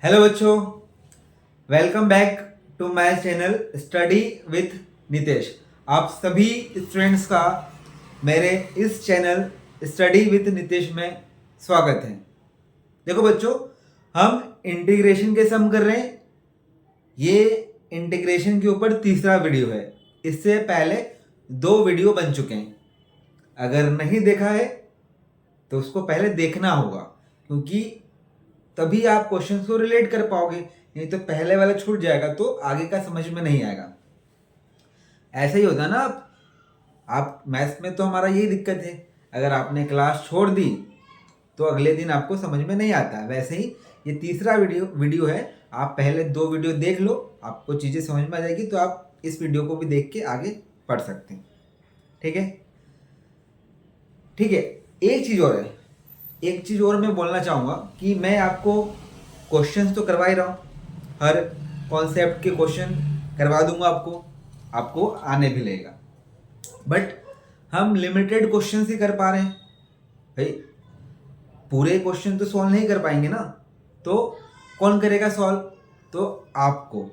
Hello बच्चों, welcome back to my channel study with Nitesh. आप सभी स्टूडेंट्स का मेरे इस चैनल स्टडी विथ नितेश में स्वागत है। देखो बच्चों, हम इंटीग्रेशन के सम कर रहे हैं। ये इंटीग्रेशन के ऊपर तीसरा वीडियो है। इससे पहले 2 वीडियो बन चुके हैं। अगर नहीं देखा है तो उसको पहले देखना होगा, क्योंकि तभी आप क्वेश्चन को रिलेट कर पाओगे। नहीं तो पहले वाला छूट जाएगा तो आगे का समझ में नहीं आएगा। ऐसा ही होता ना। आप मैथ्स में तो हमारा यही दिक्कत है, अगर आपने क्लास छोड़ दी तो अगले दिन आपको समझ में नहीं आता। वैसे ही ये तीसरा वीडियो है। आप पहले 2 वीडियो देख लो, आपको चीज़ें समझ में आ जाएगी, तो आप इस वीडियो को भी देख के आगे पढ़ सकते हैं। ठीक है, ठीक है। एक चीज़ और मैं बोलना चाहूँगा कि मैं आपको क्वेश्चंस तो करवा ही रहा हूँ। हर कॉन्सेप्ट के क्वेश्चन करवा दूंगा आपको आने भी लगेगा। बट हम लिमिटेड क्वेश्चंस ही कर पा रहे हैं भाई। पूरे क्वेश्चन तो सॉल्व नहीं कर पाएंगे ना, तो कौन करेगा सॉल्व? तो आपको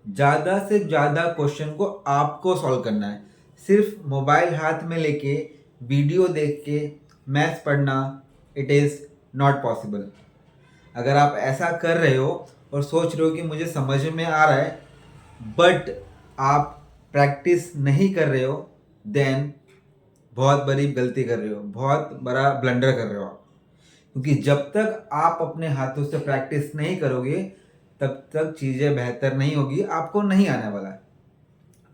ज़्यादा से ज़्यादा क्वेश्चन को आपको सॉल्व करना है। सिर्फ मोबाइल हाथ में लेके वीडियो देख के मैथ्स पढ़ना, इट इज़ नॉट पॉसिबल। अगर आप ऐसा कर रहे हो और सोच रहे हो कि मुझे समझ में आ रहा है, बट आप प्रैक्टिस नहीं कर रहे हो, देन बहुत बड़ी गलती कर रहे हो, बहुत बड़ा ब्लंडर कर रहे हो आप। क्योंकि जब तक आप अपने हाथों से प्रैक्टिस नहीं करोगे तब तक चीज़ें बेहतर नहीं होगी, आपको नहीं आने वाला है।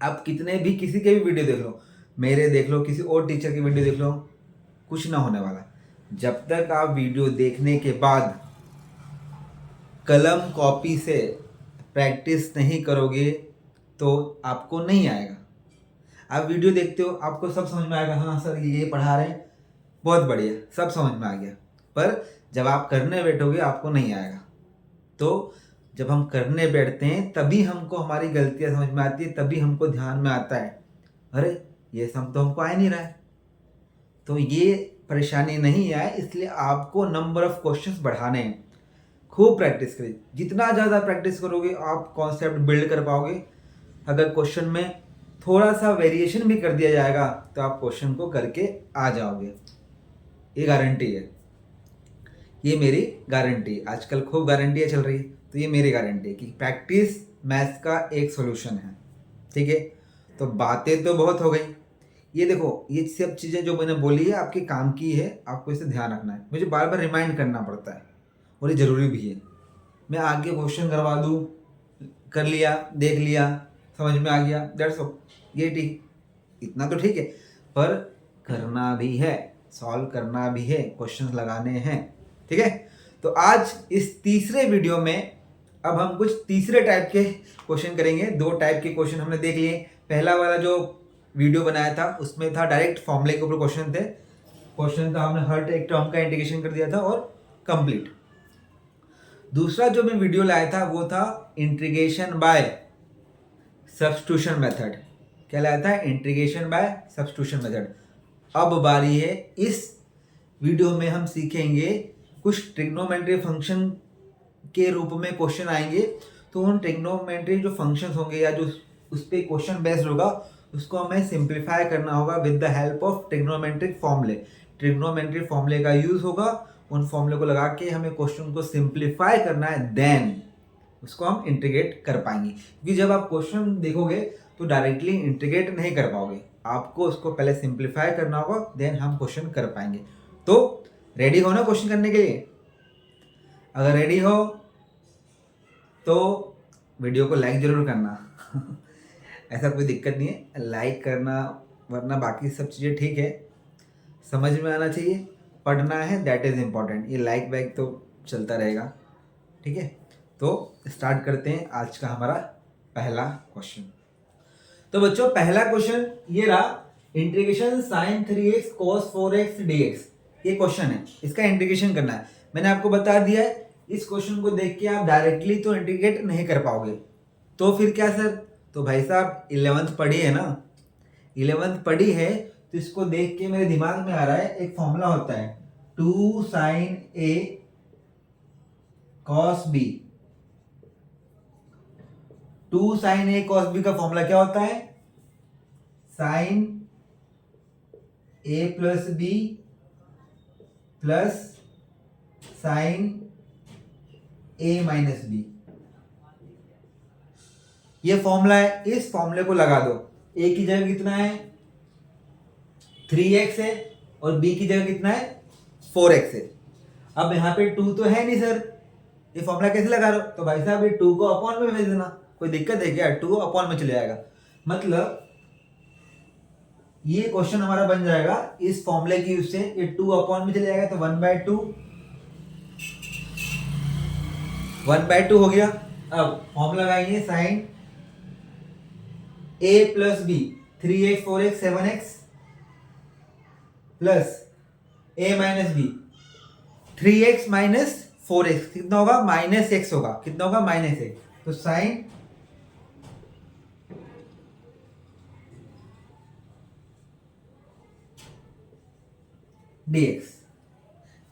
आप कितने भी किसी के भी वीडियो देख लो, मेरे देख लो, किसी और टीचर की वीडियो देख लो, कुछ ना होने वाला। जब तक आप वीडियो देखने के बाद कलम कॉपी से प्रैक्टिस नहीं करोगे तो आपको नहीं आएगा। आप वीडियो देखते हो, आपको सब समझ में आएगा, हाँ सर ये पढ़ा रहे हैं, बहुत बढ़िया, सब समझ में आ गया। पर जब आप करने बैठोगे आपको नहीं आएगा। तो जब हम करने बैठते हैं तभी हमको हमारी गलतियां समझ में आती है, तभी हमको ध्यान में आता है, अरे ये सम तो हमको आ ही नहीं रहा है। तो ये परेशानी नहीं आए इसलिए आपको नंबर ऑफ क्वेश्चंस बढ़ाने हैं। खूब प्रैक्टिस करिए। जितना ज़्यादा प्रैक्टिस करोगे आप कॉन्सेप्ट बिल्ड कर पाओगे। अगर क्वेश्चन में थोड़ा सा वेरिएशन भी कर दिया जाएगा तो आप क्वेश्चन को करके आ जाओगे। ये गारंटी है, ये मेरी गारंटी। आजकल खूब गारंटियाँ चल रही है, तो ये मेरी गारंटी है कि प्रैक्टिस मैथ्स का एक सोल्यूशन है। ठीक है, तो बातें तो बहुत हो गई। ये देखो, ये सब चीज़ें जो मैंने बोली है आपके काम की है, आपको इसे ध्यान रखना है। मुझे बार बार रिमाइंड करना पड़ता है और ये ज़रूरी भी है। मैं आगे क्वेश्चन करवा दूँ, कर लिया, देख लिया, समझ में आ गया, दैट्स ऑल, ये ठीक, इतना तो ठीक है। पर करना भी है, सॉल्व करना भी है, क्वेश्चंस लगाने हैं। ठीक है, तो आज इस तीसरे वीडियो में अब हम कुछ तीसरे टाइप के क्वेश्चन करेंगे। 2 टाइप के क्वेश्चन हमने देख लिए। पहला वाला जो वीडियो बनाया था उसमें था डायरेक्ट फॉर्मूले के ऊपर क्वेश्चन था, हमने हर एक टर्म का इंटीग्रेशन कर दिया था और कंप्लीट। दूसरा जो मैं वीडियो लाया था वो था इंटीग्रेशन बाय सब्स्टिट्यूशन मेथड। क्या लाया था? Integration by substitution method. अब बारी है, इस वीडियो में हम सीखेंगे कुछ ट्रिग्नोमेट्री फंक्शन के रूप में क्वेश्चन आएंगे। तो उन ट्रिग्नोमेट्री जो फंक्शंस होंगे या जो उस पर क्वेश्चन बेस्ड होगा उसको हमें सिंप्लीफाई करना होगा with the help of trigonometric फॉर्मूले। ट्रिग्नोमेट्रिक फॉर्मूले का यूज होगा, उन फॉर्मूले को लगा के हमें क्वेश्चन को सिंप्लीफाई करना है, देन उसको हम इंटीग्रेट कर पाएंगे। क्योंकि जब आप क्वेश्चन देखोगे तो डायरेक्टली इंटीग्रेट नहीं कर पाओगे, आपको उसको पहले सिंप्लीफाई करना होगा, देन हम क्वेश्चन कर पाएंगे। तो रेडी हो ना क्वेश्चन करने के लिए? अगर रेडी हो तो वीडियो को लाइक जरूर करना ऐसा कोई दिक्कत नहीं है, लाइक करना, वरना बाकी सब चीज़ें ठीक है। समझ में आना चाहिए, पढ़ना है, दैट इज़ इम्पॉर्टेंट। ये लाइक वाइक तो चलता रहेगा। ठीक है, तो स्टार्ट करते हैं आज का हमारा पहला क्वेश्चन। तो बच्चों पहला क्वेश्चन ये रहा, integration sin 3x cos 4x dx। ये क्वेश्चन है, इसका इंटीग्रेशन करना है। मैंने आपको बता दिया है, इस क्वेश्चन को देख के आप डायरेक्टली तो इंटीग्रेट नहीं कर पाओगे। तो फिर क्या सर? तो भाई साहब 11th पढ़ी है ना, 11th पढ़ी है, तो इसको देख के मेरे दिमाग में आ रहा है एक फॉर्मूला होता है 2 sin a cos b to sine A cos B का फॉर्मूला क्या होता है? Sine A plus B plus sine A minus B, ये फॉर्मूला है। इस फॉर्मूले को लगा दो। ए की जगह कितना है? 3x है और b की जगह कितना है? 4x है। अब यहाँ पे 2 तो है नहीं सर, ये फॉर्मूला कैसे लगा रहे हो? तो भाई साहब ये 2 को अपॉन में भेज देना, कोई दिक्कत है क्या? 2 अपॉन में चले जाएगा, मतलब ये क्वेश्चन हमारा बन जाएगा इस फॉर्मूले की यूज से। ये 2 अपॉन में चले जाएगा तो 1/2 हो गया। अब फॉर्मूला लगाएंगे sine a plus B 3x 4x 7x plus a minus B 3x minus 4x कितना होगा? माइनस x होगा। कितना होगा? Minus x। तो साइन dx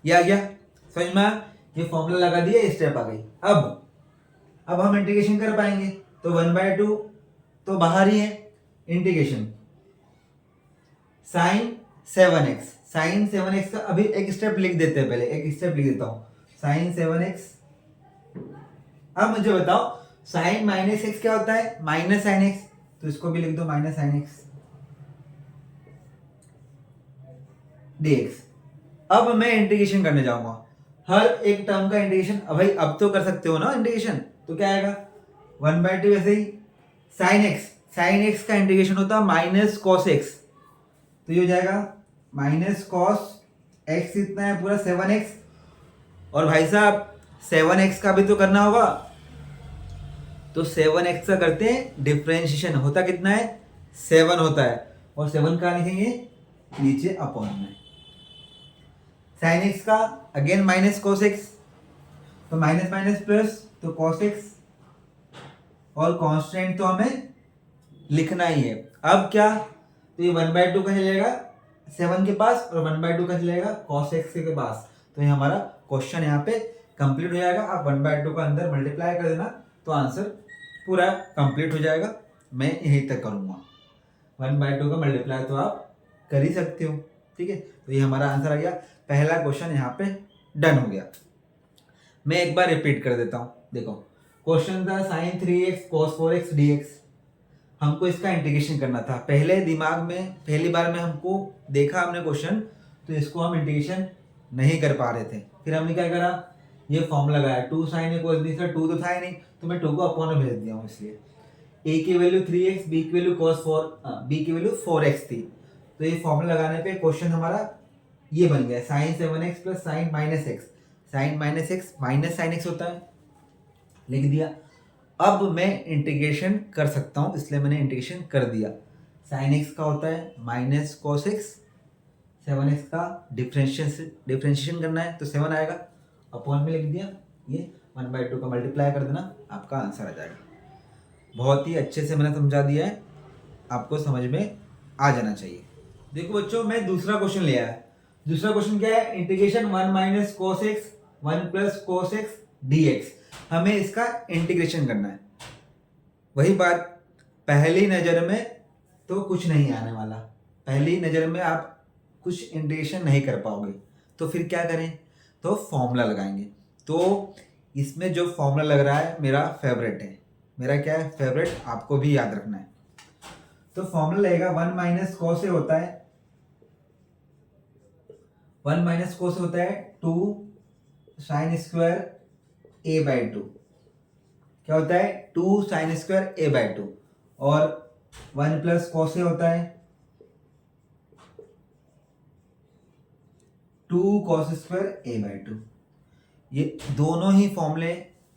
ये आ गया समझ में? ये फॉर्मूला लगा दिया, स्टेप आ गई। अब हम इंटीग्रेशन कर पाएंगे तो 1/2 तो बाहर ही है। Integration sign 7x, sign 7x का अभी एक स्टेप लिख देते हैं, पहले एक स्टेप लिख देता हूं। Sign 7x। अब मुझे बताओ साइन माइनस एक्स क्या होता है? माइनस साइन एक्स, तो इसको भी लिख दो माइनस साइन एक्स dx। अब मैं इंटीग्रेशन करने जाऊंगा, हर एक टर्म का इंटीग्रेशन। अब भाई अब तो कर सकते हो ना इंटीग्रेशन, तो क्या आएगा? 1/2 ऐसे ही साइन एक्स, साइन एक्स का इंटीग्रेशन होता है माइनस कॉस एक्स, तो ये हो जाएगा माइनस कॉस एक्स इतना है पूरा 7x। और भाई साहब 7x का भी तो करना होगा, तो 7x का करते हैं डिफरेंशिएशन। होता कितना है? 7 होता है, और 7 कहाँ लिखेंगे? नीचे अपॉन में। साइन एक्स का अगेन माइनस कॉस एक्स, तो माइनस माइनस प्लस तो कॉस एक्स, और कांस्टेंट तो हमें लिखना ही है। अब क्या? तो ये 1/2 का चलेगा 7 के पास, और 1/2 का चलेगा कॉस एक्स के पास। तो ये हमारा क्वेश्चन यहाँ पे कंप्लीट हो जाएगा। आप 1/2 का अंदर मल्टीप्लाई कर देना तो आंसर पूरा कंप्लीट हो जाएगा। मैं यहीं तक करूँगा, 1/2 का मल्टीप्लाई तो आप कर ही सकते हो, ठीक है। तो ये हमारा आंसर आ गया। पहला क्वेश्चन यहाँ पे डन हो गया। मैं एक बार रिपीट कर देता हूँ। देखो क्वेश्चन था sign 3x cos 4x dx। हमको इसका इंटीग्रेशन करना था। पहले दिमाग में पहली बार में हमको देखा हमने क्वेश्चन, तो इसको हम इंटीग्रेशन नहीं कर पा रहे थे। फिर हमने क्या करा? ये फॉर्म लगाया 2 sin a cos b। Sir 2 तो था ही नहीं, तो मैं 2 को अपॉन में भेज दिया हूँ। इसलिए a की वैल्यू 3x, b की वैल्यू b की वैल्यू 4x थी। तो ये फॉर्मूला लगाने पे क्वेश्चन हमारा ये बन गया sine 7x plus sine minus X. Sine minus X minus sine X होता है, लिख दिया। अब मैं इंटीग्रेशन कर सकता हूं, इसलिए मैंने इंटीग्रेशन कर दिया। साइन एक्स का होता है माइनस कॉस एक्स, 7x का डिफरेंशिएशन करना है तो 7 आएगा, अपॉन में लिख दिया। ये 1/2 का मल्टीप्लाई कर देना, आपका आंसर आ जाएगा। बहुत ही अच्छे से मैंने समझा दिया है, आपको समझ में आ जाना चाहिए। देखो बच्चों, मैं दूसरा क्वेश्चन ले आया। दूसरा क्वेश्चन क्या है? Integration 1 minus cos x 1 plus cos x dx। हमें इसका इंटीग्रेशन करना है। वही बात, पहली नज़र में तो कुछ नहीं आने वाला, पहली नज़र में आप कुछ इंटीग्रेशन नहीं कर पाओगे, तो फिर क्या करें? तो फॉर्मूला लगाएंगे। तो इसमें जो फॉर्मूला लग रहा है मेरा फेवरेट है। मेरा क्या है? फेवरेट, आपको भी याद रखना है। तो फॉर्मूला लगेगा 1 माइनस कोस ए होता है 1 माइनस कोस होता है 2 साइन स्क्वायर a/2। क्या होता है? 2 साइन स्क्वायर a/2। और 1 प्लस कोस ए होता है 2 कॉस स्क्वायर a/2। ये दोनों ही फॉर्मूले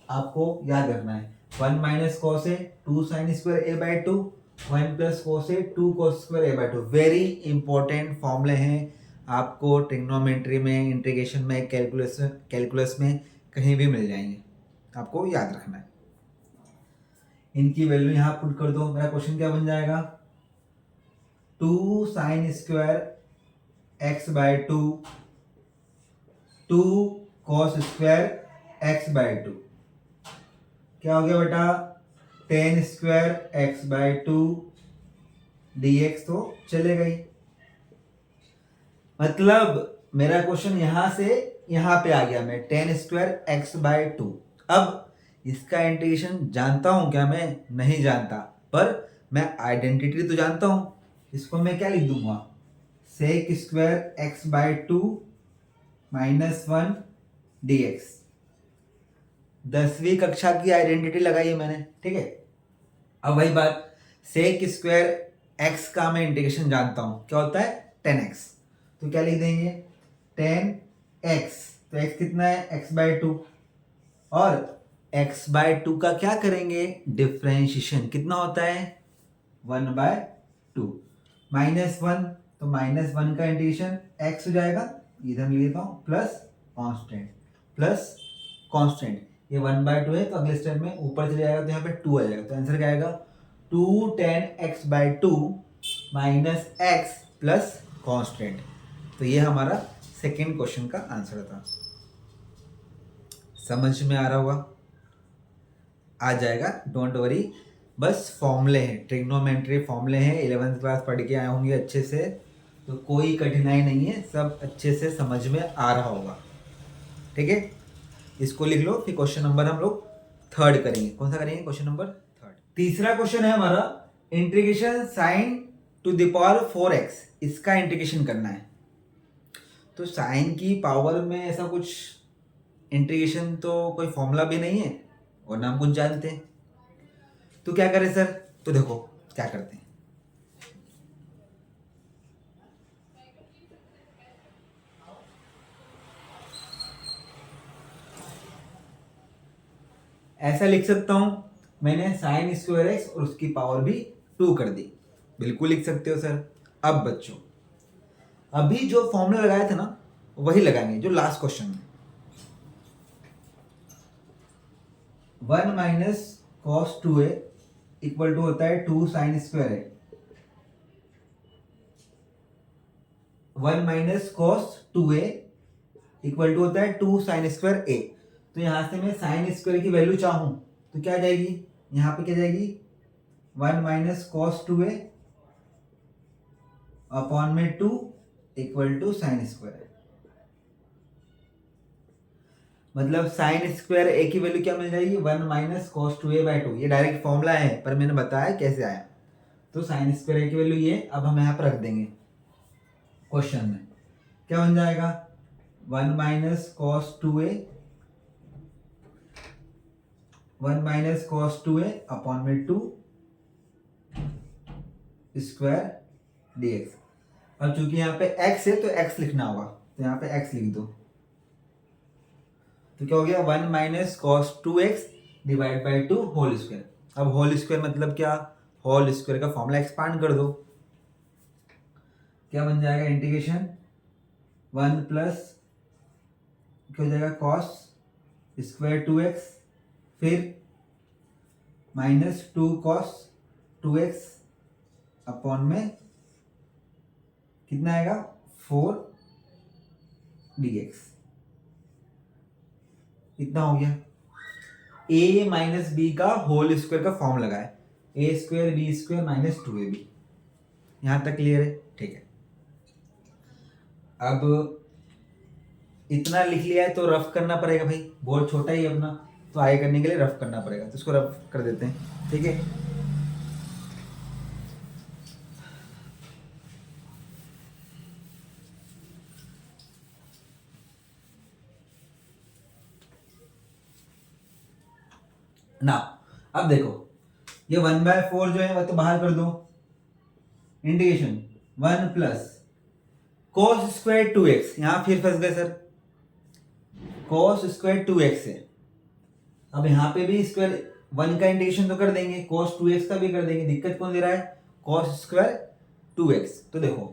आपको याद रखना है। 1 minus cos A 2 sine square a/2, 1 plus cos A 2 cos square a/2। Very important फॉर्मूले हैं, आपको ट्रिग्नोमेट्री में, इंटीग्रेशन में, कैलकुलस में कहीं भी मिल जाएंगे, आपको याद रखना है। इनकी वैल्यू यहाँ पुट कर दो। मेरा क्वेश्चन क्या बन जाएगा? 2 sine square x/2 2 cos square x/2। क्या हो गया बेटा? Ten square X by to D x तो चलेगा ही। मतलब मेरा क्वेश्चन यहां से यहां पे आ गया, मैं ten square X by to. अब इसका इंटीग्रेशन जानता हूं क्या? मैं नहीं जानता, पर मैं आइडेंटिटी तो जानता हूं। इसको मैं क्या लिख दूंगा? Sec square X by two minus one D X. 10वीं कक्षा की आइडेंटिटी लगाई है मैंने, ठीक है। अब वही बात, सेक स्क्वायर एक्स का मैं इंटीग्रेशन जानता हूं, क्या होता है? 10x। तो क्या लिख देंगे? 10x। तो x कितना है? x by two. और x बाय टू का क्या करेंगे? डिफ्रेंशिएशन। कितना होता है? 1 बाय टू। माइनस वन, तो माइनस वन का इंटीग्रेशन x हो जाएगा, इधर लिख लेता हूं, प्लस कांस्टेंट, प्लस कांस्टेंट। ये 1 बाय टू है, तो अगले स्टेप में ऊपर चले जाएगा तो यहाँ पे 2 आ जाएगा। तो आंसर क्या आएगा? 2 10x bye two minus x plus constant. तो ये हमारा सेकेंड क्वेश्चन का आंसर था। समझ में आ रहा होगा? आ जाएगा, डोंट वरी। बस फॉर्मूले हैं, ट्रिग्नोमेट्री फॉर्मूले हैं, 11th क्लास पढ़ के आए होंगे अच्छे से, तो कोई कठिनाई नहीं है, सब अच्छे से समझ में आ रहा होगा, ठीक है। इसको लिख लो। फिर क्वेश्चन नंबर हम लोग थर्ड करेंगे। कौन सा करेंगे? Question number third. तीसरा क्वेश्चन है हमारा integration sign to the power 4x। इसका इंटीग्रेशन करना है। तो साइन की पावर में ऐसा कुछ इंटीग्रेशन तो कोई फॉर्मूला भी नहीं है और ना हम कुछ जानते हैं, तो क्या करें सर? तो देखो क्या करते हैं। ऐसा लिख सकता हूं, मैंने साइन स्क्वायर एक्स और उसकी पावर भी 2 कर दी। बिल्कुल लिख सकते हो सर। अब बच्चों, अभी जो फॉर्मूला लगाया था ना, वही लगाएंगे जो लास्ट क्वेश्चन में। 1 minus cos two A equal to होता है 2 sine square A. 1 minus cos two A equal to होता है 2 साइन स्क्वायर ए। तो यहां से मैं साइन स्क्वायर की वैल्यू चाहूं तो क्या आ जाएगी? यहां पे क्या जाएगी? 1 माइनस कॉस टू ए अपॉन में 2 इक्वल टू साइन स्क्वायर। मतलब साइन स्क्वायर ए की वैल्यू क्या मिल जाएगी? 1 minus cos two A by two. ये डायरेक्ट फॉर्मूला है, पर मैंने बताया कैसे आया। तो साइन स्क्वायर ए की वैल्यू ये, अब हम यहाँ पर रख देंगे क्वेश्चन में। क्या बन जाएगा? 1 माइनस कॉस टू ए, 1 माइनस कॉस टू ए अपॉन में 2 स्क्वायर dx। अब चूंकि यहाँ पे x है तो x लिखना होगा, तो यहाँ पे x लिख दो। तो क्या हो गया? 1 minus cos two X divide by two whole square. अब होल स्क्वायर मतलब क्या? होल स्क्वायर का फॉर्मूला एक्सपांड कर दो। क्या बन जाएगा? इंटीग्रेशन 1 प्लस क्या हो जाएगा? कॉस स्क्वायर टू एक्स, फिर minus 2 cos two X upon में कितना आएगा? 4 dx। इतना हो गया। a माइनस बी का होल स्क्वायर का फॉर्म लगाए, A square B square minus 2ab। यहां तक क्लियर है? ठीक है। अब इतना लिख लिया है तो रफ करना पड़ेगा भाई, बहुत छोटा ही अपना, तो आगे करने के लिए रफ करना पड़ेगा। तो इसको रफ कर देते हैं, ठीक है। ना अब देखो, ये 1/4 जो है वह तो बाहर कर दो। Integration 1 plus cos square 2x, यहां फिर फंस गए सर। cos स्क्वायर 2x है। अब यहां पे भी स्क्वायर 1 का इंटीग्रेशन तो कर देंगे, cos 2x का भी कर देंगे। दिक्कत कौन दे रहा है? cos square 2x। तो देखो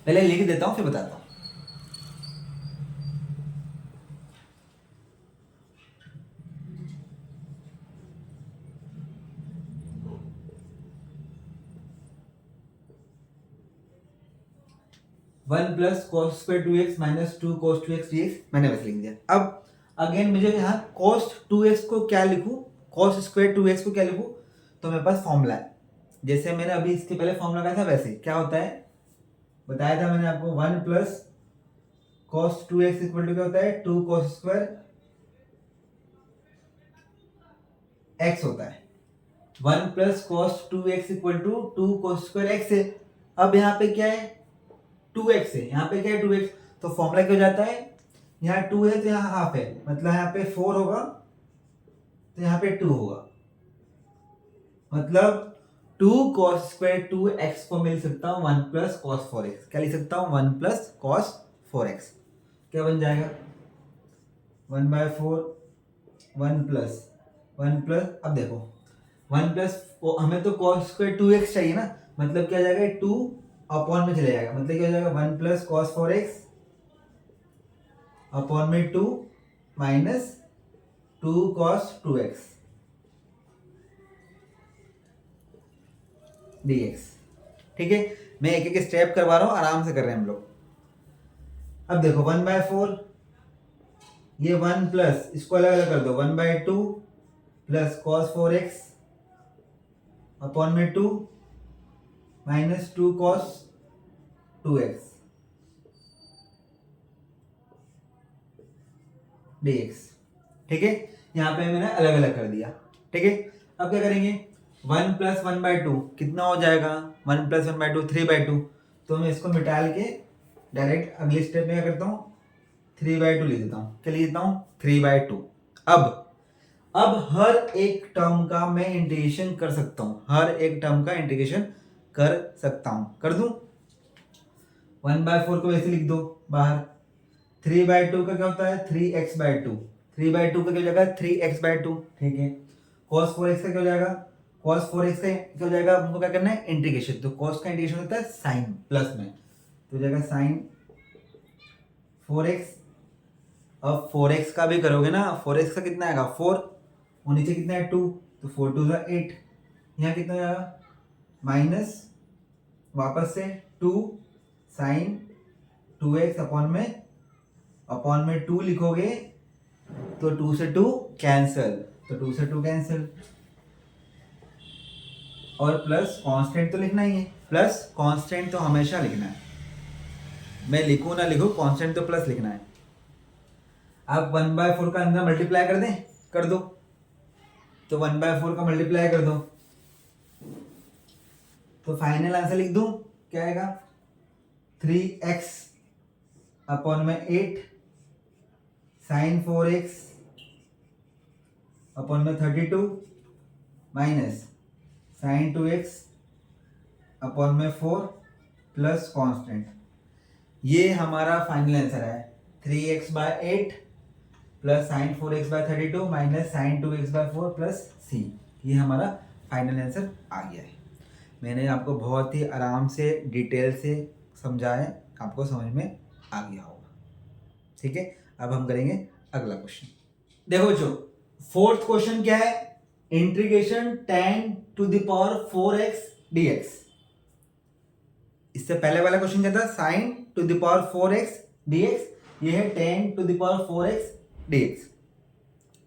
पहले लिख देता हूं फिर बताता हूं। One plus cos square two X minus 2 cos 2x dx मैंने बस लिख दिया। अब अगेन मुझे यहाँ cos 2x को क्या लिखूं? cos स्क्वायर 2x को क्या लिखूँ, तो मेरे पास फॉर्मूला है, जैसे मैंने अभी इसके पहले फॉर्मूला लगाया था वैसे क्या होता है, बताया था मैंने आपको, 1 plus cos 2x equal to क्या होता है, 2 cos स्क्वायर x होता है। 1 plus cos 2x equal to 2 cos square x है। अब यहाँ पे क्या है, 2x है, यहाँ पे क्या है 2x, तो फॉर्मूला क्या हो जाता है, यहाँ 2 है तो यहाँ हाफ है, मतलब यहाँ पे 4 होगा तो यहाँ पे 2 होगा, मतलब 2 cos स्क्वायर 2x को मिल सकता हूँ 1 प्लस cos 4x, क्या लिख सकता हूँ 1 प्लस cos 4x, क्या बन जाएगा 1/4 1 प्लस अब देखो 1 प्लस, हमें तो cos स्क्वायर 2x चाहिए ना, मतलब क्या जाएगा 2 अपॉन में चले जाएगा, मतलब क्या हो जाएगा 1 प्लस cos 4x अपॉन में 2 माइनस 2 cos 2x dx। ठीक है, मैं एक एक स्टेप करवा रहा हूं, आराम से कर रहे हैं हम लोग। अब देखो 1/4, ये 1 प्लस, इसको अलग अलग कर दो, 1/2 प्लस cos 4x अपॉन में 2 माइनस 2 cos 2x dx। ठीक है, यहाँ पे मैंने अलग अलग कर दिया। ठीक है, अब क्या करेंगे, 1 प्लस 1/2 कितना हो जाएगा, 1 प्लस 1/2 3/2, तो मैं इसको मिटाल के डायरेक्ट अगले स्टेप में क्या करता हूँ 3/2 लिख देता हूँ, क्या लिख देता हूँ 3/2। अब हर एक टर्म का मैं इंटीग्रेशन कर सकता हूँ, हर एक टर्म का इंटीग्रेशन कर सकता हूँ, कर दूं। 1/4 को वैसे लिख दो बाहर, 3/2 का क्या होता है 3x/2, 3/2 का क्या हो जाएगा 3x/2। ठीक है, cos 4x का क्या हो जाएगा, cos 4x का क्या हो जाएगा, हमको क्या करना है इंटीग्रेशन, तो cos का इंटीग्रेशन होता है साइन प्लस में, तो हो जाएगा साइन 4x। अब 4x का भी करोगे ना, 4x का कितना आएगा 4, और नीचे कितना है 2, तो 4 2 8, यहाँ कितना हो जाएगा माइनस वापस से 2 साइन 2x अपॉन में 2 लिखोगे तो 2 से 2 कैंसिल, तो 2 से 2 कैंसिल, और प्लस कांस्टेंट तो लिखना ही है, प्लस कांस्टेंट तो हमेशा लिखना है, मैं लिखूं ना लिखूं कांस्टेंट तो प्लस लिखना है। आप 1/4 का अंदर मल्टीप्लाई कर दें, कर दो, तो 1/4 का मल्टीप्लाई कर दो, तो फाइनल आंसर लिख दूं, क्या आएगा 3x अपॉन में 8 साइन 4x अपॉन में 32 माइनस साइन 2x अपॉन में 4 प्लस कांस्टेंट। ये हमारा फाइनल आंसर है 3x/8 plus sine 4x/32 minus sine 2x/4 plus c। ये हमारा फाइनल आंसर आ गया है। मैंने आपको बहुत ही आराम से डिटेल से समझाया, आपको समझ में आ गया होगा। ठीक है, अब हम करेंगे अगला क्वेश्चन। देखो बच्चों, फोर्थ क्वेश्चन क्या है, integration tan to the power 4x dx। इससे पहले वाला क्वेश्चन क्या था, sin to the power 4x dx, ये है tan to the power 4x dx।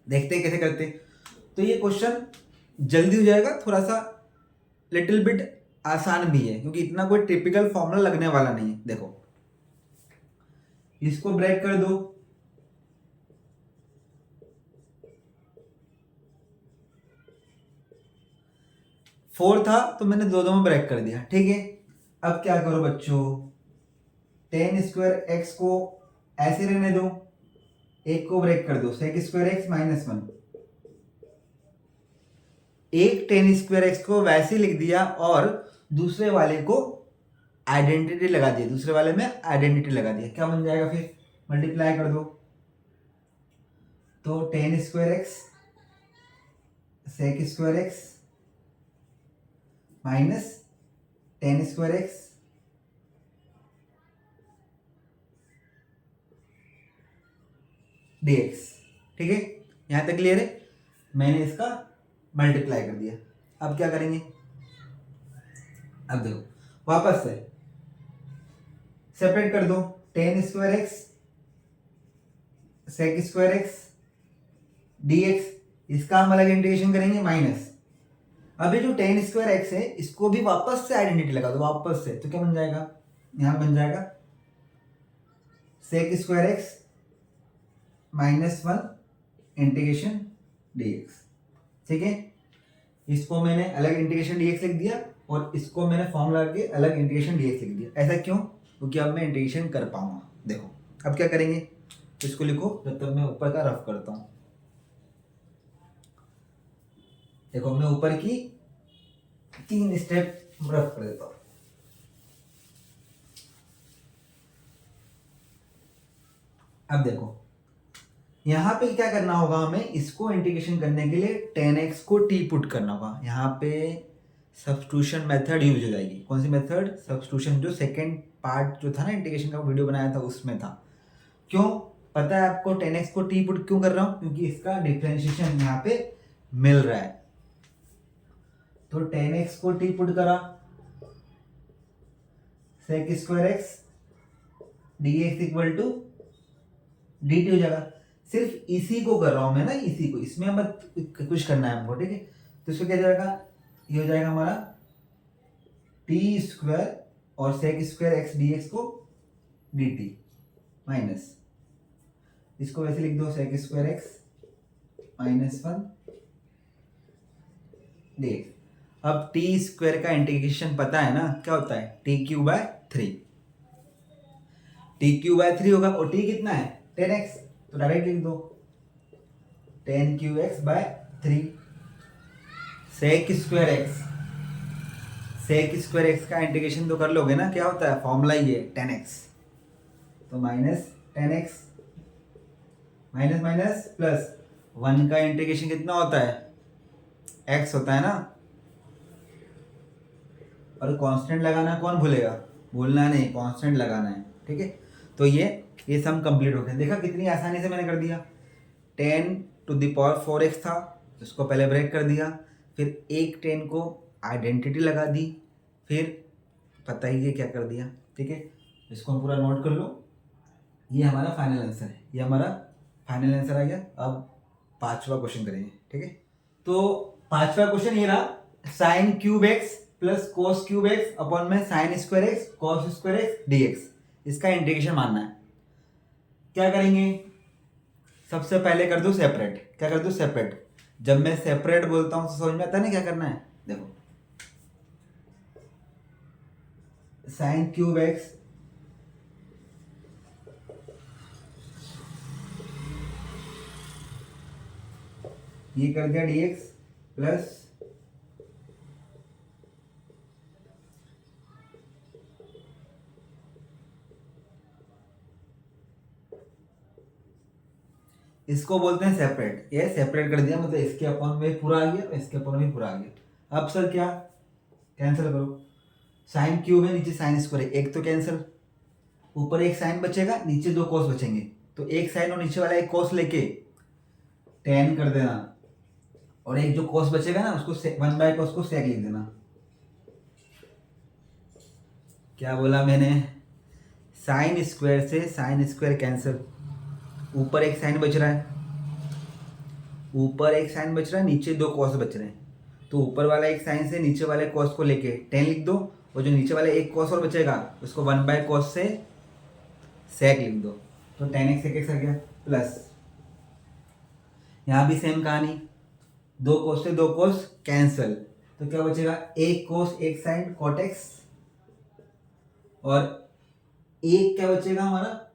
देखते हैं कैसे करते हैं। तो ये क्वेश्चन जल्दी हो जाएगा, थोड़ा सा लिटिल बिट आसान भी है, क्योंकि इतना कोई टिपिकल फॉर्मूला लगने वाला नहीं है। देखो इसको ब्रेक कर दो, फोर था तो मैंने दो में ब्रेक कर दिया। ठीक है, अब क्या करो बच्चों, tan स्क्वायर x को ऐसे रहने दो, एक को ब्रेक कर दो, sec स्क्वायर x -1, एक tan स्क्वायर x को वैसे लिख दिया और दूसरे वाले को आइडेंटिटी लगा दिया, दूसरे वाले में आइडेंटिटी लगा दिया, क्या बन जाएगा फिर मल्टीप्लाई कर दो, तो tan square x sec square x minus tan square x dx। ठीक है, यहां तक क्लियर है, मैंने इसका मल्टीप्लाई कर दिया। अब क्या करेंगे, अब देखो वापस से सेपरेट कर दो, tan square x sec square x dx, इसका हम अलग इंटीग्रेशन करेंगे माइनस। अभी जो टेन स्क्वायर एक्स है इसको भी वापस से आइडेंटिटी लगा दो वापस से, तो क्या बन जाएगा, यहाँ बन जाएगा sec square X -1 integration dx। ठीक है, इसको मैंने अलग इंटीग्रेशन dx लिख दिया और इसको मैंने फॉर्मूला के अलग इंटीग्रेशन dx लिख दिया। ऐसा क्यों? क्योंकि अब मैं इंटीग्रेशन कर पाऊंगा। देखो अब क्या करेंगे, इसको लिखो जब तक मैं ऊपर का रफ करता हूं। देखो मैं ऊपर की 3 स्टेप रफ कर देता हूं। अब देखो यहाँ पे क्या करना होगा, हमें इसको इंटीग्रेशन करने के लिए 10x को t पुट करना होगा। यहाँ पे सब्स्टिट्यूशन मेथड यूज हो जाएगी। कौन सी मेथड? सब्स्टिट्यूशन, जो सेकंड पार्ट जो था ना इंटीग्रेशन का वीडियो बनाया था उसमें था। क्यों पता है आपको 10x को t पुट क्यों कर रहा हूँ? क्योंकि इसका डिफरेंशिएशन यहाँ पे मिल रहा है। तो 10x को t पुट करा, sec square x dx equal to dt हो जाएगा। सिर्फ इसी को कर रहा हूं मैं ना, इसी को, इसमें मत कुछ करना है हमको। ठीक है, तो इसको क्या जाएगा, ये हो जाएगा हमारा टी स्क्वायर और sec square X D X को डी टी माइनस, इसको वैसे लिख दो sec square X -1 D X. अब टी स्क्वायर का इंटीग्रेशन पता है ना, क्या होता है, t³/3। t³/3 होगा और t कितना है 10x, तो डायरेक्ट लिख दो 10³/3 sec square X. Sec square X का इंटीग्रेशन तो कर लोगे ना, क्या होता है फॉर्मूला ही है 10x, तो -10x माइनस माइनस प्लस 1 का इंटीग्रेशन कितना होता है, x होता है ना, और कांस्टेंट लगाना कौन भूलेगा, भूलना नहीं, कांस्टेंट लगाना है। ठीक है, तो ये सम कंप्लीट हो गया। देखा कितनी आसानी से मैंने कर दिया। 10⁴x था, इसको पहले ब्रेक कर दिया, फिर एक 10 को आइडेंटिटी लगा दी, फिर पता ही है क्या कर दिया। ठीक है, इसको हम पूरा नोट कर लो। ये हमारा फाइनल आंसर है, ये हमारा फाइनल आंसर आ गया। अब 5वां क्वेश्चन करेंगे। ठीक है, तो 5वां क्वेश्चन ये रहा, sin³ x plus cos³ upon में sin² cos² dx, इसका इंटीग्रेशन मानना है। क्या करेंगे, सबसे पहले कर दो सेपरेट। क्या कर दो सेपरेट, जब मैं सेपरेट बोलता हूं तो समझ में आता है ना क्या करना है। देखो sin³ ये कर दिया dx प्लस इसको बोलते हैं सेपरेट। ये सेपरेट कर दिया, मतलब इसके अपॉन में पूरा आ गया, इसके अपॉन में पूरा आ गया। अब सर क्या, कैंसिल करो, sin³ है, नीचे sin² है, एक तो कैंसिल, ऊपर एक साइन बचेगा, नीचे 2 cos बचेंगे, तो एक साइन और नीचे वाला एक cos लेके tan कर देना, और एक जो cos बचेगा ना उसको 1/cos को sec लिख देना। क्या बोला मैंने, sin² से sin² कैंसिल, ऊपर एक साइन बच रहा है, ऊपर एक साइन बच रहा है, नीचे 2 cos बच रहे हैं, तो ऊपर वाला एक साइन से नीचे वाले cos को लेके tan लिख दो, और जो नीचे वाले एक cos और बचेगा उसको 1/cos से sec लिख दो, तो tan x sec x आ गया। प्लस यहाँ भी सेम कहानी, 2 cos से 2 cos कैंसिल, तो क्या बचेगा, एक cos एक साइन cot x, और एक क्या बचेगा हमारा,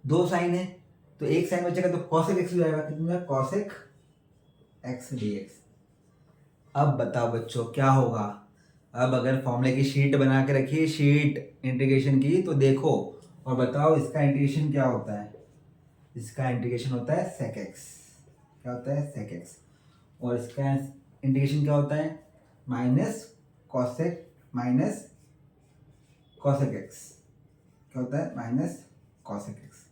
2 साइन है तो एक साइन बचेगा, तो cosec x हो जाएगा, कितना cosec x dx। अब बताओ बच्चों क्या होगा, अब अगर फॉर्मूले की शीट बना के रखिए, शीट इंटीग्रेशन की, तो देखो और बताओ इसका इंटीग्रेशन क्या होता है। इसका इंटीग्रेशन होता है sec x, क्या होता है sec x, और इसका इंटीग्रेशन क्या होता है cosec x, क्या होता है cosec x।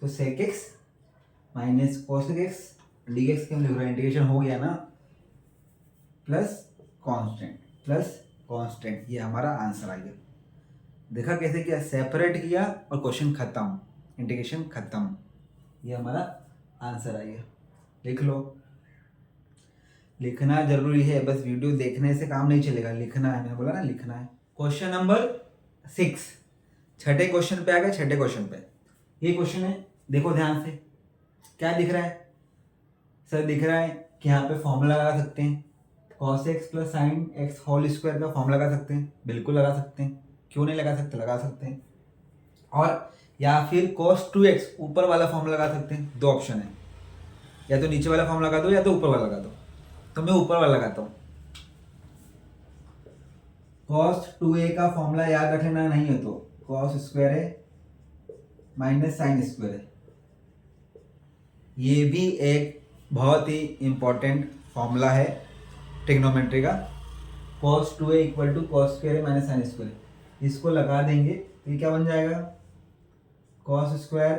तो sec x cosec x dx के हम लिख रहे हैं, इंटीग्रेशन हो गया ना, प्लस कांस्टेंट, ये हमारा आंसर आ गया। देखा कैसे किया, सेपरेट किया और क्वेश्चन खत्म, इंटीग्रेशन खत्म, ये हमारा आंसर आ गया। लिख लो। लिखना जरूरी है, बस वीडियो देखने से काम नहीं चलेगा, लिखना है, मैंने बोला ना लिखना है। क्वेश्चन नंबर 6, छठे क्वेश्चन पे आ गए। छठे क्वेश्चन पे ये क्वेश्चन है, देखो ध्यान से। क्या दिख रहा है सर? दिख रहा है कि यहाँ पे फॉर्मूला लगा सकते हैं, cos x plus sine X whole square का फॉर्मूला लगा सकते हैं। बिल्कुल लगा सकते हैं, क्यों नहीं लगा सकते, लगा सकते हैं। और या फिर cos 2x ऊपर वाला फॉर्मूला लगा सकते हैं। दो ऑप्शन है, या तो नीचे वाला फॉर्मूला लगा दो या तो ऊपर वाला लगा दो। तो मैं ऊपर वाला लगाता हूँ। cos 2a का फॉर्मूला याद रख लेना, नहीं है तो cos स्क्वायर है माइनस साइन स्क्वायर है। ये भी एक बहुत ही इंपॉर्टेंट फॉर्मूला है ट्रिग्नोमेट्री का। cos 2a equal to cos square है माइनस साइन स्क्वायर है। इसको लगा देंगे तो ये क्या बन जाएगा? cos square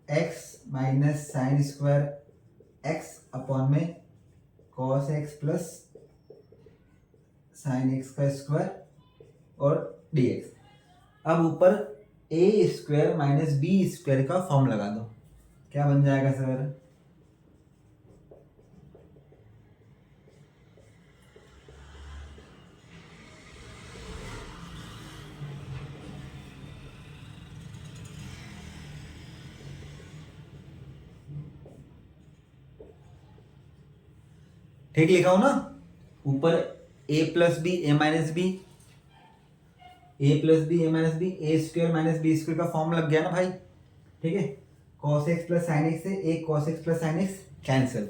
x minus sine square x upon में cos x plus sine X का स्क्वायर और dx। अब ऊपर a square minus B square का फॉर्म लगा दो, क्या बन जाएगा सर? ठीक लिखा हो ना? ऊपर a plus B A minus B, A plus B A minus B, A square minus B square का फॉर्म लग गया ना भाई। ठीक है, cos x plus sine X से एक cos x plus sine X cancel,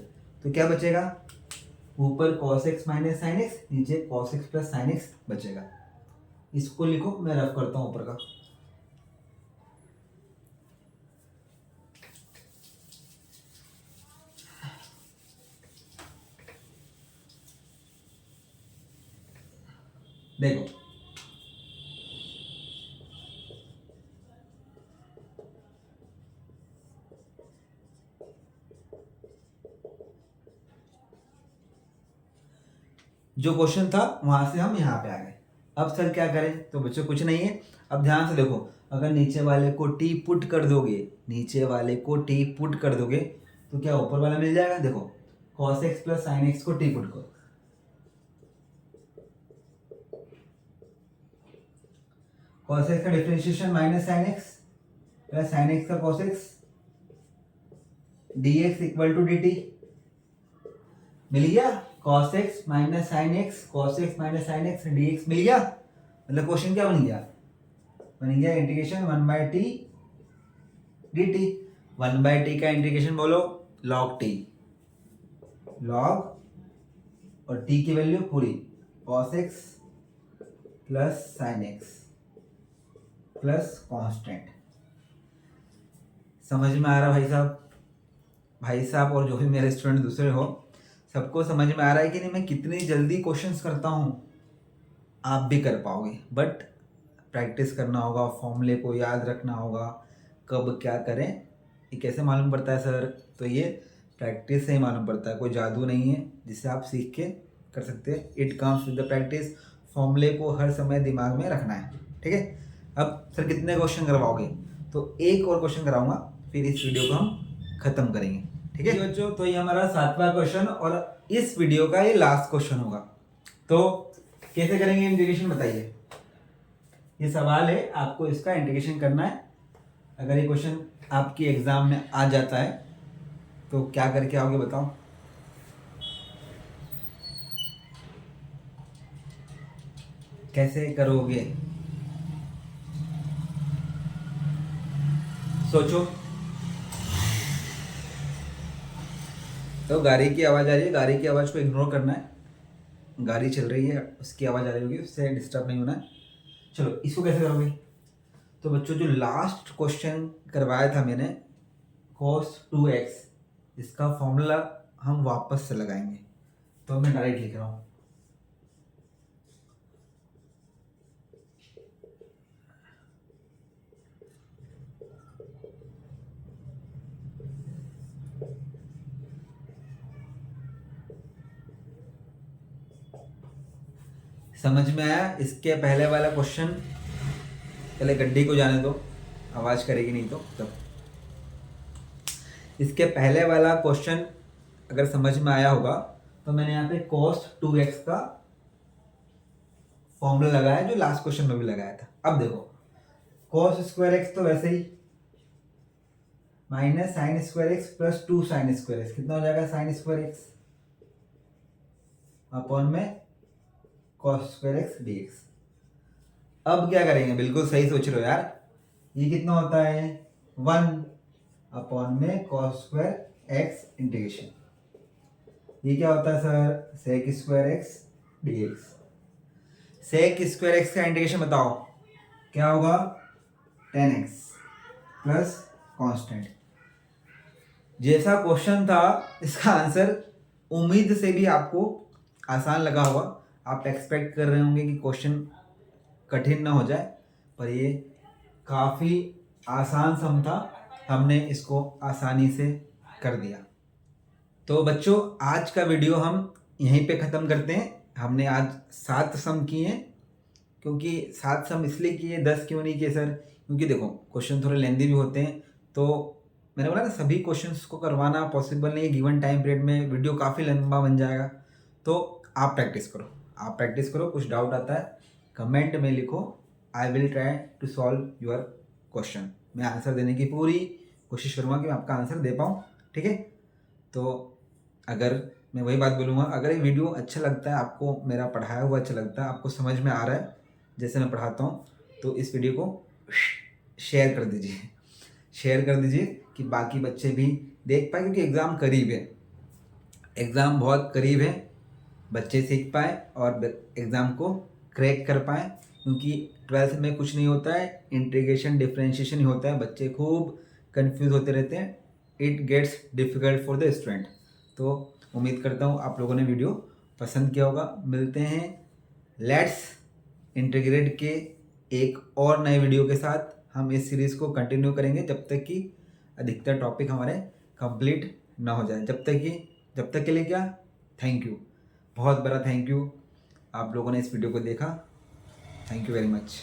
तो क्या बचेगा? ऊपर cos x minus sine X, नीचे cos x plus sine X बचेगा। इसको लिखो, मैं रफ करता हूं ऊपर का। देखो जो क्वेश्चन था वहां से हम यहाँ पे आ गए। अब सर क्या करें? तो बच्चों कुछ नहीं है, अब ध्यान से देखो। अगर नीचे वाले को टी पुट कर दोगे, नीचे वाले को टी पुट कर दोगे तो क्या ऊपर वाला मिल जाएगा? देखो cos x plus sine X को टी पुट करो, cos x का differentiation minus sine X plus sine X का cos x dx equal to dt। मिल गया? cos x minus sine X, cos x minus sine X dx मिल गया। मतलब question क्या बन गया? बन गया इंटीग्रेशन 1/t dt। 1/t का इंटीग्रेशन बोलो log t, log और t की वैल्यू पूरी cos x plus sine X plus constant. समझ में आ रहा भाई साहब? भाई साहब और जो भी मेरे स्टूडेंट दूसरे हो, सबको समझ में आ रहा है कि नहीं मैं कितनी जल्दी क्वेश्चंस करता हूँ? आप भी कर पाओगे, बट प्रैक्टिस करना होगा, फॉर्मूले को याद रखना होगा, कब क्या करें। ये कैसे मालूम पड़ता है सर? तो ये प्रैक्टिस से ही मालूम पड़ता है, कोई जादू नहीं है जिसे आप सीख के कर सकते हैं। It comes with the practice. फॉर्मूले को हर समय दिमाग में रखना है, ठीक है। अब सर कितने क्वेश्चन करवाओगे? तो एक और क्वेश्चन कराऊंगा, फिर इस वीडियो को हम खत्म करेंगे, ठीक है बच्चों। तो ये हमारा 7वां क्वेश्चन और इस वीडियो का ये लास्ट क्वेश्चन होगा। तो कैसे करेंगे इंटीग्रेशन बताइए? ये सवाल है, आपको इसका इंटीग्रेशन करना है। अगर ये क्वेश्चन आपकी एग्जाम में आ जाता है तो क्या करके आओगे बताओ? कैसे करोगे? सोचो। तो गाड़ी की आवाज़ आ रही है, गाड़ी की आवाज़ को इग्नोर करना है। गाड़ी चल रही है, उसकी आवाज़ आ रही होगी, उससे डिस्टर्ब नहीं होना है। चलो इसको कैसे करोगे? तो बच्चों जो लास्ट क्वेश्चन करवाया था मैंने cos 2x, इसका फॉर्मूला हम वापस से लगाएंगे। तो मैं डायरेक्ट लिख रहा हूँ, समझ में आया? इसके पहले वाला क्वेश्चन, पहले गड्डी को जाने दो, आवाज़ करेगी नहीं तो तब। इसके पहले वाला क्वेश्चन अगर समझ में आया होगा तो मैंने यहाँ पे cos 2x का फॉर्मूला लगाया जो लास्ट क्वेश्चन में भी लगाया था। अब देखो cos स्क्वायर एक्स तो वैसे ही minus sine square X plus 2 sine square X, कितना हो जाएगा साइन स्क्वायर एक्स अपॉन में cos स्क्वायर एक्स dx। अब क्या करेंगे, बिल्कुल सही सोच रहे हो यार, ये कितना होता है 1 अपॉन में cos स्क्वायर एक्स इंटीग्रेशन, ये क्या होता है sir sec square X dx। Sec square X का इंटीग्रेशन बताओ क्या होगा 10x प्लस कांस्टेंट। जैसा क्वेश्चन था इसका आंसर उम्मीद से भी आपको आसान लगा होगा। आप एक्सपेक्ट कर रहे होंगे कि क्वेश्चन कठिन ना हो जाए, पर ये काफ़ी आसान सम था, हमने इसको आसानी से कर दिया। तो बच्चों आज का वीडियो हम यहीं पे ख़त्म करते हैं। हमने आज 7 सम किए हैं, क्योंकि 7 सम इसलिए किए 10 क्यों नहीं किए सर, क्योंकि देखो क्वेश्चन थोड़े लेंदी भी होते हैं, तो मैंने बोला ना सभी क्वेश्चंस को करवाना पॉसिबल नहीं है गिवन टाइम पीरियड में, वीडियो काफ़ी लंबा बन जाएगा। तो आप प्रैक्टिस करो, आप प्रैक्टिस करो, कुछ डाउट आता है कमेंट में लिखो, I will try to solve your question. मैं आंसर देने की पूरी कोशिश करूँगा कि मैं आपका आंसर दे पाऊँ, ठीक है। तो अगर मैं वही बात बोलूँगा, अगर ये वीडियो अच्छा लगता है आपको, मेरा पढ़ाया हुआ अच्छा लगता है, आपको समझ में आ रहा है जैसे मैं पढ़ाता हूँ, तो इस वीडियो को शेयर कर दीजिए, शेयर कर दीजिए कि बाकी बच्चे भी देख पाए, क्योंकि एग्ज़ाम करीब है, एग्ज़ाम बहुत करीब है, बच्चे सीख पाए और एग्ज़ाम को क्रैक कर पाए, क्योंकि 12th में कुछ नहीं होता है, इंटीग्रेशन डिफरेंशिएशन ही होता है, बच्चे खूब कंफ्यूज होते रहते हैं, it gets difficult for the student. तो उम्मीद करता हूँ आप लोगों ने वीडियो पसंद किया होगा। मिलते हैं लेट्स इंटीग्रेट के एक और नए वीडियो के साथ। हम इस सीरीज़ को कंटिन्यू करेंगे जब तक कि अधिकतर टॉपिक हमारे कंप्लीट ना हो जाए। जब तक के लिए क्या, थैंक यू, बहुत बड़ा थैंक यू, आप लोगों ने इस वीडियो को देखा, थैंक यू वेरी मच।